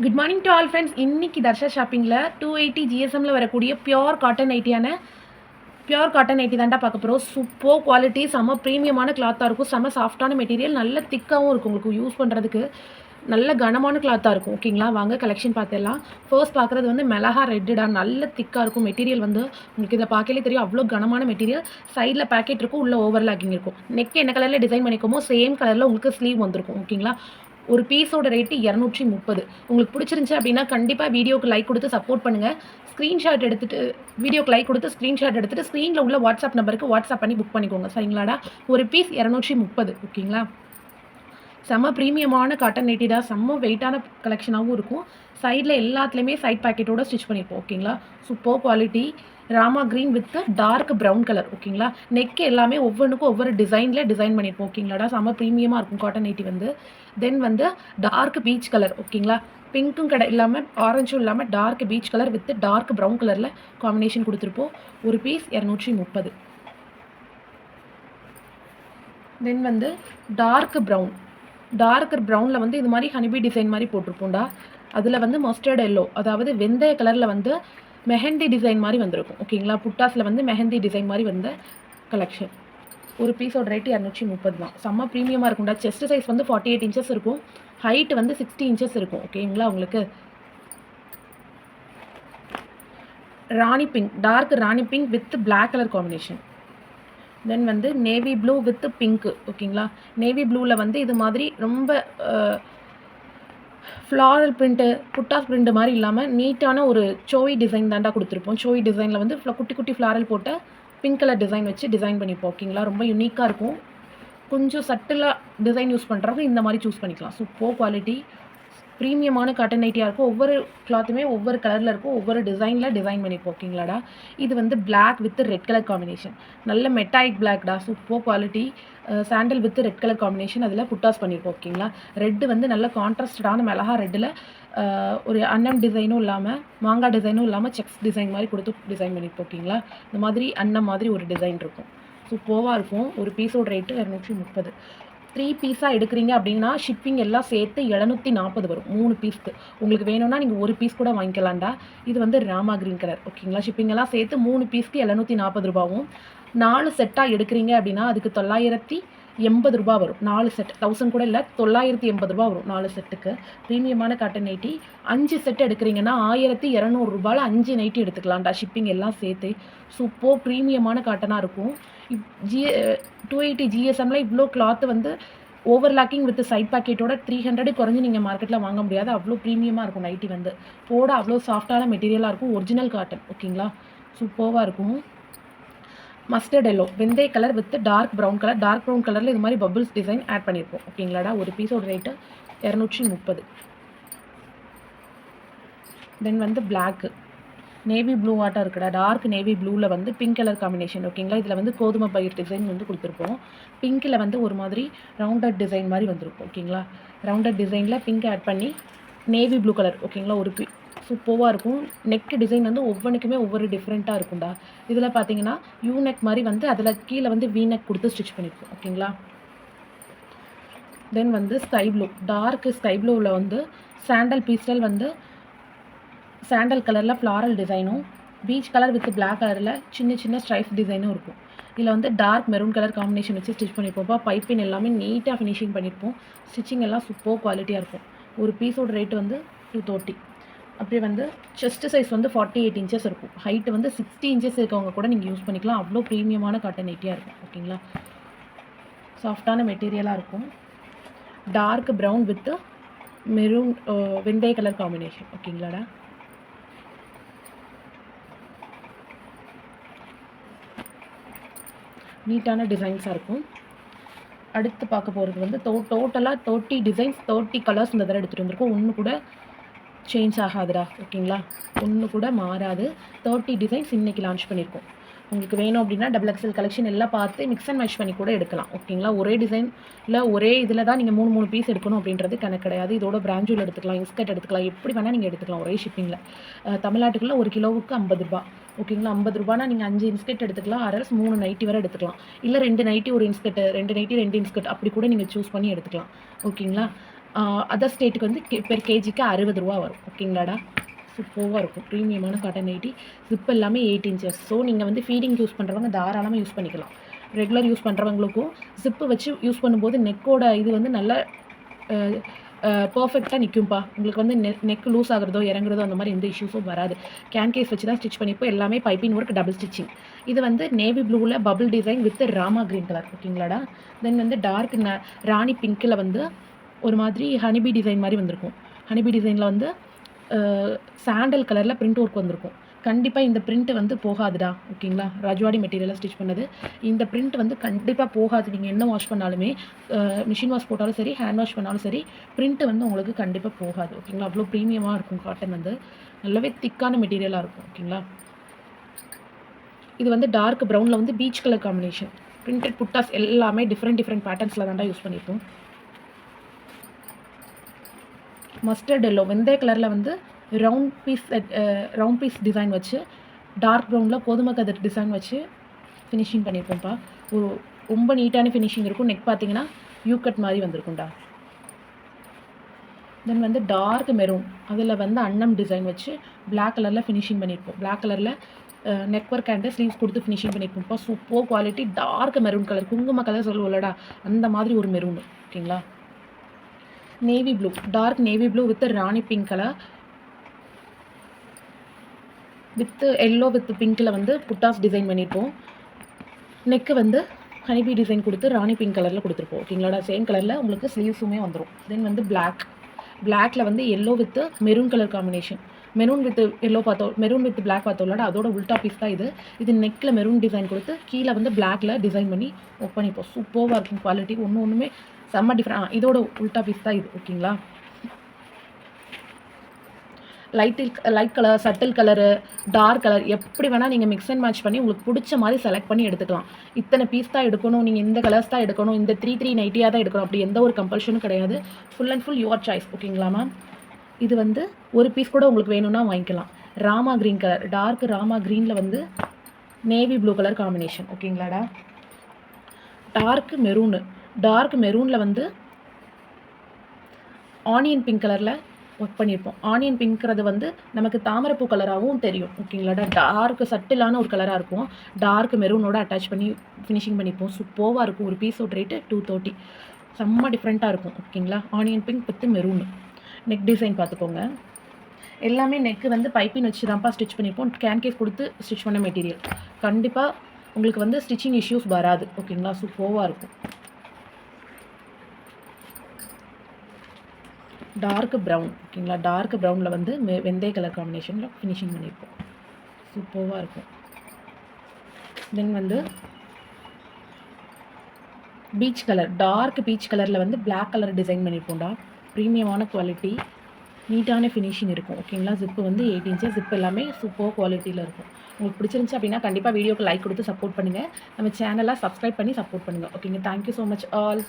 Good morning to all friends. இன்னைக்கு தர்ஷா ஷாப்பிங்கில் 280 ஜிஎஸ்எம்மில் வரக்கூடிய pure cotton nightie தாண்டா பார்க்க போகிறோம். சூப்பர் குவாலிட்டி, செம்ம ப்ரீமியமான கிளாத்தாக இருக்கும், செம்ம சாஃப்டான மெட்டீரியல், நல்ல திக்காகவும் இருக்கும். உங்களுக்கு யூஸ் பண்ணுறதுக்கு நல்ல கனமான கிளாத்தாக இருக்கும். ஓகேங்களா, வாங்க கலெக்ஷன் பார்த்துடலாம். ஃபர்ஸ்ட் பார்க்குறது வந்து மெலஹா ரெட்டுடா, நல்ல திக்காக இருக்கும் மெட்டீரியல். வந்து உங்களுக்கு இதை பார்க்கலே தெரியும், அவ்வளோ கனமான மெட்டீரியல். சைடில் பேக்கெட் இருக்கும், உள்ள ஓவர்லாக்கிங் இருக்கும். நெக் என்ன கலரில் டிசைன் பண்ணிக்கோமோ சேம் கலரில் உங்களுக்கு ஸ்லீவ் வந்திருக்கும். ஓகேங்களா, ஒரு பீஸோட ரேட்டு 230. உங்களுக்கு பிடிச்சிருந்துச்சி அப்படின்னா கண்டிப்பாக வீடியோக்கு லைக் கொடுத்து சப்போர்ட் பண்ணுங்கள். ஸ்க்ரீன்ஷாட் எடுத்துகிட்டு வீடியோக்கு லைக் கொடுத்து ஸ்க்ரீன்ஷாட் எடுத்துகிட்டு ஸ்க்ரீனில் உள்ள வாட்ஸ்அப் நம்பருக்கு வாட்ஸ்அப் பண்ணி புக் பண்ணிக்கோங்க. சரிங்களாடா, ஒரு பீஸ் 230. ஓகேங்களா, செம்ம ப்ரீமியமான காட்டன் நைட்டி தான், செம்ம வெயிட்டான கலெக்ஷனாகவும் இருக்கும். சைடில் எல்லாத்துலேயுமே சைட் பேக்கெட்டோட ஸ்டிச் பண்ணியிருப்போம். ஓகேங்களா, super quality, Rama green with dark brown colour. ஓகேங்களா, நெக் எல்லாமே ஒவ்வொன்றுக்கும் ஒவ்வொரு டிசைனில் டிசைன் பண்ணியிருப்போம். ஓகேங்களாடா, செம்ம ப்ரீமியமாக இருக்கும் காட்டன் நைட்டி வந்து. தென் வந்து டார்க் பீச் கலர். ஓகேங்களா, பிங்க்கும் இல்லாமல் ஆரஞ்சும் இல்லாமல் dark peach colour with dark brown கலரில் காம்பினேஷன் கொடுத்துருப்போம். ஒரு பீஸ் 230. தென் வந்து டார்க் ப்ரௌனில் வந்து இது மாதிரி ஹனிபி டிசைன் மாதிரி போட்டிருப்போம்டா. அதில் வந்து மஸ்டர்ட் எல்லோ, அதாவது வெந்தய கலரில் வந்து மெஹந்தி டிசைன் மாதிரி வந்திருக்கும். ஓகேங்களா, புட்டாஸில் வந்து மெஹந்தி டிசைன் மாதிரி வந்த கலெக்ஷன். ஒரு பீஸோட ரேட்டு 230 தான். செம்ம ப்ரீமியமாக இருக்கும்டா. செஸ்ட் சைஸ் வந்து 48 இன்ச்சஸ் இருக்கும், ஹைட் வந்து 60 இன்ச்சஸ் இருக்கும். ஓகேங்களா, உங்களுக்கு rani pink, dark rani pink with black colour combination. Then வந்து நேவி ப்ளூ வித் பிங்க்கு. ஓகேங்களா, நேவி ப்ளூவில் வந்து இது மாதிரி ரொம்ப ஃப்ளாரல் பிரிண்ட்டு, புட்டாஸ் பிரிண்ட் மாதிரி இல்லாமல் நீட்டான ஒரு சோவி டிசைன் தாண்டா கொடுத்துருப்போம். சோவி டிசைனில் வந்து குட்டி குட்டி ஃப்ளாரல் போட்ட பிங்க் கலர் டிசைன் வச்சு டிசைன் பண்ணிப்போம். ஓகேங்களா, ரொம்ப யூனிக்காக இருக்கும். கொஞ்சம் சட்டிலாக டிசைன் யூஸ் பண்ணுறவங்க இந்த மாதிரி சூஸ் பண்ணிக்கலாம். சூப்பர் குவாலிட்டி, ப்ரீமியமான காட்டன் நைட்டியாக இருக்கும். ஒவ்வொரு கிளாத்துமே ஒவ்வொரு கலரில் இருக்கும், ஒவ்வொரு டிசைனில் டிசைன் பண்ணிப்போம். ஓகேங்களாடா, இது வந்து black with red colour combination, நல்ல மெட்டாயிக் பிளாக்டா, super quality. Sandal with red colour combination, அதில் புட்டாஸ் பண்ணியிருப்போம். ஓகேங்களா, ரெட்டு வந்து நல்ல கான்ட்ராஸ்டடான மெலஹா ரெட்டில் ஒரு அன்னம் டிசைனும் இல்லாமல் மாங்காய் டிசைனும் இல்லாமல் செக்ஸ் டிசைன் மாதிரி கொடுத்து டிசைன் பண்ணியிருப்போம். ஓகேங்களா, இந்த மாதிரி அன்னம் மாதிரி ஒரு டிசைன் இருக்கும், சூப்பராக இருக்கும். ஒரு பீஸோட ரேட்டு 230. 3 பீஸாக எடுக்கிறீங்க அப்படின்னா ஷிப்பிங் எல்லாம் சேர்த்து 740 வரும் 3 பீஸ்க்கு. உங்களுக்கு வேணும்னா நீங்கள் ஒரு பீஸ் கூட வாங்கிக்கலாம்டா. இது வந்து ராமா க்ரீன் கலர். ஓகேங்களா, ஷிப்பிங் எல்லாம் சேர்த்து 3 பீஸ்க்கு 740 ரூபாவும். 4 செட்டாக எடுக்கிறீங்க அப்படின்னா அதுக்கு 980 ரூபா வரும். 4 செட் 1000 கூட இல்லை, 980 ரூபா வரும் 4 செட்டுக்கு. ப்ரீமியமான காட்டன் நைட்டி. 5 செட் எடுக்கிறீங்கன்னா 1200 ரூபாயில் 5 நைட்டி எடுத்துக்கலாம்டா, ஷிப்பிங் எல்லாம் சேர்த்து. சூப்பர் ப்ரீமியமான காட்டனாக இருக்கும். 280 ஜிஎஸ்எம்மில் இவ்வளோ கிளாத்து வந்து ஓவர்லாக்கிங் வித் சைட் பேக்கெட்டோட 300 குறைஞ்சி நீங்கள் மார்க்கெட்டில் வாங்க முடியாது. அவ்வளோ ப்ரீமியமாக இருக்கும் நைட்டி வந்து. போட அவ்வளோ சாஃப்டான மெட்டீரியலாக இருக்கும், ஒரிஜினல் காட்டன். ஓகேங்களா, சூப்பராக இருக்கும். மஸ்டர்ட் எல்லோ, வெந்தய colour with dark brown colour. Dark brown கலரில் இது மாதிரி பபிள்ஸ் டிசைன் ஆட் பண்ணியிருப்போம். ஓகேங்களாடா, ஒரு பீஸோட ரேட்டு 230. தென் வந்து பிளாக்கு, நேவி ப்ளூ ஆட்டம் இருக்குடா, டார்க் நேவி ப்ளூவில் வந்து பிங்க் கலர் காம்பினேஷன். ஓகேங்களா, இதில் வந்து கோதுமை பயிர் டிசைன் வந்து கொடுத்துருப்போம். பிங்க்கில் வந்து ஒரு மாதிரி ரவுண்டட் டிசைன் மாதிரி வந்துருக்கும். ஓகேங்களா, ரவுண்டட் டிசைனில் பிங்க் ஆட் பண்ணி நேவி ப்ளூ கலர். ஓகேங்களா, ஒரு சூப்பராக இருக்கும். நெக் டிசைன் வந்து ஒவ்வொன்றுக்குமே ஒவ்வொரு டிஃப்ரெண்ட்டாக இருக்கும்டா. இதில் பார்த்தீங்கன்னா யூ நெக் மாதிரி வந்து அதில் கீழே வந்து வி நெக் கொடுத்து ஸ்டிச் பண்ணியிருப்போம். ஓகேங்களா, தென் வந்து ஸ்கை ப்ளூ, டார்க் ஸ்கை ப்ளூவில் வந்து சாண்டல் பீஸ்டல் வந்து சாண்டல் கலரில் ஃப்ளாரல் டிசைனும், பீச் கலர் வித் பிளாக் கலரில் சின்ன சின்ன ஸ்ட்ரைப் டிசைனும் இருக்கும். இதில் வந்து டார்க் மெரூன் கலர் காம்பினேஷன் வச்சு ஸ்டிச் பண்ணியிருப்போம். பைப்பின் எல்லாமே நீட்டாக ஃபினிஷிங் பண்ணியிருப்போம். ஸ்டிச்சிங் எல்லாம் சூப்பர் குவாலிட்டியாக இருக்கும். ஒரு பீஸோட ரேட்டு வந்து 230. அப்படியே வந்து செஸ்ட் சைஸ் வந்து 48 இன்ச்சஸ் இருக்கும், ஹைட்டு வந்து 60 இன்ச்சஸ் இருக்கவங்க கூட நீங்கள் யூஸ் பண்ணிக்கலாம். அவ்வளோ ப்ரீமியமான காட்டன் நைட்டியாக இருக்கும். ஓகேங்களா, சாஃப்டான மெட்டீரியலாக இருக்கும். டார்க் ப்ரௌன் வித் மெரூன் வெந்தய கலர் காம்பினேஷன். ஓகேங்களாடா, நீட்டான டிசைன்ஸாக இருக்கும். அடுத்து பார்க்க போகிறது வந்து டோட்டலாக 30 டிசைன்ஸ் 30 கலர்ஸ் இந்த தடவை எடுத்துகிட்டு வந்திருக்கோம். ஒன்று கூட சேஞ்ச் ஆகாதுடா. ஓகேங்களா, ஒன்று கூட மாறாது. 30 டிசைன்ஸ் இன்றைக்கி லான்ச் பண்ணியிருக்கோம். உங்களுக்கு வேணும் அப்படின்னா XXL கலெக்ஷன் எல்லாம் பார்த்து மிக்ஸ் அண்ட் மேட்ச் பண்ணி கூட எடுக்கலாம். ஓகேங்களா, ஒரே டிசைனில் ஒரே இதில் தான் நீங்கள் 3 பீஸ் எடுக்கணும் அப்படின்றது கணக்கு கிடையாது. இதோட பிராஞ்சூல் எடுத்துக்கலாம், இன்ஸ்கர்ட் எடுத்துக்கலாம், எப்படி வேணால் நீங்கள் எடுத்துக்கலாம் ஒரே ஷிப்பிங்கில். தமிழ்நாட்டுக்குள்ளே 1 கிலோவுக்கு 50 ரூபா. ஓகேங்களா, 50 ரூபானா நீங்கள் 5 இன்ஸ்கர்ட் எடுத்துக்கலாம், அரஸ் 3 நைட்டி வரை எடுத்துக்கலாம். இல்லை 2 நைட்டி 1 இன்ஸ்கர்ட், 2 நைட்டி 2 இன்ஸ்கர்ட் அப்படி கூட நீங்கள் சூஸ் பண்ணி எடுத்துக்கலாம். ஓகேங்களா, அதர் ஸ்டேட்டுக்கு வந்து பெர் கேஜிக்கு 60 ரூபா வரும். ஓகேங்களாடா? சூப்பராக இருக்கும். ப்ரீமியமான காட்டன் நைட்டி. ஜிப் எல்லாமே 8 இன்ச்சஸ். ஸோ நீங்கள் வந்து ஃபீடிங் யூஸ் பண்ணுறவங்க தாராளமாக யூஸ் பண்ணிக்கலாம். ரெகுலர் யூஸ் பண்ணுறவங்களுக்கும் ஜிப்பு வச்சு யூஸ் பண்ணும்போது நெக்கோட இது வந்து நல்லா பர்ஃபெக்டாக நிற்கும்ப்பா. உங்களுக்கு வந்து நெக் லூஸ் ஆகிறதோ இறங்குறதோ அந்த மாதிரி எந்த இஷ்யூஸும் வராது. கேன் கேஸ் வச்சு தான் ஸ்டிச் பண்ணிப்போம். எல்லாமே பைப்பிங் ஒர்க், டபுள் ஸ்டிச்சிங். இது வந்து நேவி ப்ளூவில் bubble design with rama green colour. ஓகேங்களாடா? தென் வந்து டார்க் ராணி பிங்க்கில் வந்து ஒரு மாதிரி ஹனிபி டிசைன் மாதிரி வந்திருக்கும். ஹனிபி டிசைனில் வந்து சாண்டல் கலரில் பிரிண்ட் ஒர்க் வந்திருக்கும். கண்டிப்பாக இந்த பிரிண்ட் வந்து போகாதுடா. ஓகேங்களா? ரஜ்வாடி மெட்டீரியலாக ஸ்டிச் பண்ணது. இந்த பிரிண்ட் வந்து கண்டிப்பாக போகாது. நீங்கள் என்ன வாஷ் பண்ணாலுமே, மிஷின் வாஷ் போட்டாலும் சரி, ஹேண்ட் வாஷ் பண்ணாலும் சரி, பிரிண்ட் வந்து உங்களுக்கு கண்டிப்பாக போகாது. ஓகேங்களா? அவ்வளோ ப்ரீமியமாக இருக்கும். காட்டன் வந்து நல்லாவே திக்கான மெட்டீரியலாக இருக்கும். ஓகேங்களா? இது வந்து டார்க் ப்ரௌனில் வந்து பீச் கலர் காம்பினேஷன். பிரிண்டட் புட்டாஸ் எல்லாமே டிஃப்ரெண்ட் பேட்டர்ன்ஸில் தான்டா யூஸ் பண்ணியிருப்போம். மஸ்டர்ட் எல்லோ வெந்தய கலரில் வந்து ரவுண்ட் பீஸ் டிசைன் வச்சு, டார்க் ப்ரௌனில் கோதுமை கதிர் டிசைன் வச்சு ஃபினிஷிங் பண்ணியிருப்போம்ப்பா. ரொம்ப நீட்டான ஃபினிஷிங் இருக்கும். நெக் பார்த்தீங்கன்னா யூகட் மாதிரி வந்திருக்கும்டா. தென் வந்து டார்க் மெரூன், அதில் வந்து அன்னம் டிசைன் வச்சு பிளாக் கலரில் ஃபினிஷிங் பண்ணியிருப்போம். பிளாக் கலரில் நெக் ஒர்க் அண்ட் ஸ்லீவ்ஸ் கொடுத்து ஃபினிஷிங் பண்ணியிருப்போம்ப்பா. Super quality. Dark maroon colour, குங்கும கலர் சொல்லுவோம்லடா, அந்த மாதிரி ஒரு மெரூன். ஓகேங்களா? Navy blue, dark navy blue with rani pink colour with yellow with பிங்க்கில் வந்து புட்டாஸ் டிசைன் பண்ணியிருப்போம். நெக்கு வந்து ஹனிபி டிசைன் கொடுத்து ராணி பிங்க் கலரில் கொடுத்துருப்போம். ஓகேங்களா? சேம் கலரில் உங்களுக்கு ஸ்லீவ்ஸுமே வந்துடும். தென் வந்து பிளாக்ல வந்து yellow with maroon colour combination. Maroon with yellow பார்த்தோம், மெரூன் வித் பிளாக் பார்த்தோம்ல, அதோட உல்டா பீஸ் தான் இது. இது நெக்கில் மெரூன் டிசைன் கொடுத்து கீழே வந்து பிளாக்ல டிசைன் பண்ணி ஒர்க் பண்ணிப்போம். சூப்பராக இருக்கும் குவாலிட்டி. ஒன்றுமே செம்ம டிஃப்ரெண்ட். இதோட உல்டா பீஸ் தான் இது. ஓகேங்களா? Light colour, subtle colour, dark colour எப்படி வேணால் நீங்கள் மிக்ஸ் அண்ட் மேட்ச் பண்ணி உங்களுக்கு பிடிச்ச மாதிரி செலக்ட் பண்ணி எடுத்துக்கலாம். இத்தனை பீஸ் தான் எடுக்கணும், நீங்கள் இந்த கலர்ஸ் தான் எடுக்கணும், இந்த 3 நைட்டியாக தான் எடுக்கணும், அப்படி எந்த ஒரு கம்பல்ஷனும் கிடையாது. Full and full your choice. ஓகேங்களா மேம்? இது வந்து ஒரு பீஸ் கூட உங்களுக்கு வேணும்னா வாங்கிக்கலாம். Rama green colour, dark rama க்ரீனில் வந்து நேவி ப்ளூ கலர் காம்பினேஷன். ஓகேங்களாடா? டார்க் மெரூனில் வந்து ஆனியன் பிங்க் கலரில் ஒர்க் பண்ணியிருப்போம். ஆனியன் பிங்க்றது வந்து நமக்கு தாமரைப்பூ கலராகவும் தெரியும். ஓகேங்களாடா? டார்க் சட்டிலான ஒரு கலராக இருக்கும். டார்க் மெரூனோட அட்டாச் பண்ணி ஃபினிஷிங் பண்ணியிருப்போம். சூப்பராக இருக்கும். ஒரு பீஸோட ரேட்டு 230. செம்ம டிஃப்ரெண்ட்டாக இருக்கும். ஓகேங்களா? Onion pink with maroon. Neck design பார்த்துக்கோங்க. எல்லாமே நெக்கு வந்து பைப்பின் வச்சு தான்ப்பா ஸ்டிச் பண்ணியிருப்போம். கேன் கேஸ் கொடுத்து ஸ்டிச் பண்ண மெட்டீரியல். கண்டிப்பாக உங்களுக்கு வந்து ஸ்டிச்சிங் இஷ்யூஸ் வராது. ஓகேங்களா? சூப்பராக இருக்கும். Dark brown. ஓகேங்களா? டார்க் ப்ரௌனில் வந்து வெந்தய கலர் காம்பினேஷனில் ஃபினிஷிங் பண்ணியிருப்போம். சூப்பராக இருக்கும். தென் வந்து பீச் கலர், டார்க் பீச் கலரில் வந்து பிளாக் கலர் டிசைன் பண்ணியிருப்போம்டா. ப்ரீமியமான குவாலிட்டி, நீட்டான ஃபினிஷிங் இருக்கும். ஓகேங்களா? ஜிப்பு வந்து 8 இன்ச்சஸ் ஜிப் எல்லாமே சூப்பர் குவாலிட்டியில் இருக்கும். உங்களுக்கு பிடிச்சிருந்துச்சு அப்படின்னா கண்டிப்பாக வீடியோக்கு லைக் கொடுத்து சப்போர்ட் பண்ணுங்கள். நம்ம சேனலை சப்ஸ்கிரைப் பண்ணி சப்போர்ட் பண்ணுங்கள். ஓகேங்க? Thank you so much all.